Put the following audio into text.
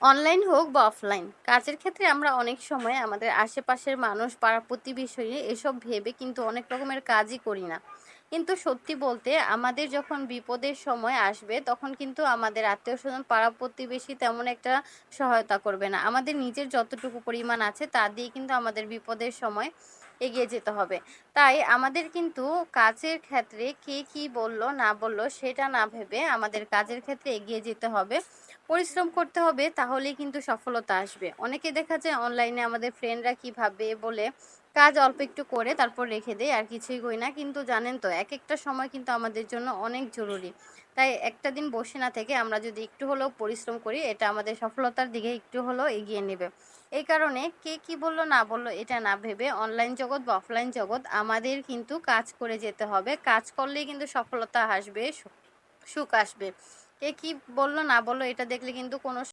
Online হোক বা offline কাজের ক্ষেত্রে আমরা অনেক সময় আমাদের আশেপাশের মানুষ পাড়া প্রতিবেশী এসব ভেবে কিন্তু অনেক রকমের কাজই করি না। কিন্তু সত্যি বলতে আমাদের যখন বিপদের সময় আসবে তখন কিন্তু আমাদের আত্মীয় স্বজন পাড়া প্রতিবেশী তেমন একটা সহায়তা করবে না। আমাদের নিজের যতটুকু পরিমাণ আছে তা দিয়ে কিন্তু আমাদের বিপদের সময় এগিয়ে যেতে হবে। তাই আমাদের কিন্তু কাজের ক্ষেত্রে কে কি বলল না বলল সেটা না ভেবে আমাদের কাজের ক্ষেত্রে এগিয়ে যেতে হবে, পরিশ্রম করতে হবে, তাহলেই কিন্তু সফলতা আসবে। অনেকে দেখা যায় অনলাইনে আমাদের ফ্রেন্ডরা কি ভাববে বলে কাজ অল্প একটু করে তারপর রেখে দেয় আর কিছুই করি না। কিন্তু জানেন তো এক একটা সময় কিন্তু আমাদের জন্য অনেক জরুরি। তাই একটা দিন বসে না থেকে আমরা যদি একটু হলেও পরিশ্রম করি এটা আমাদের সফলতার দিকে একটু হলেও এগিয়ে নেবে। এই কারণে কে কি বলল না বলল এটা না ভেবে অনলাইন জগৎ বা অফলাইন জগৎ আমাদের কিন্তু কাজ করে যেতে হবে। কাজ করলেই কিন্তু সফলতা আসবে, সুখ আসবে। কে কি বলল না বলল এটা দেখলে কিন্তু কোনো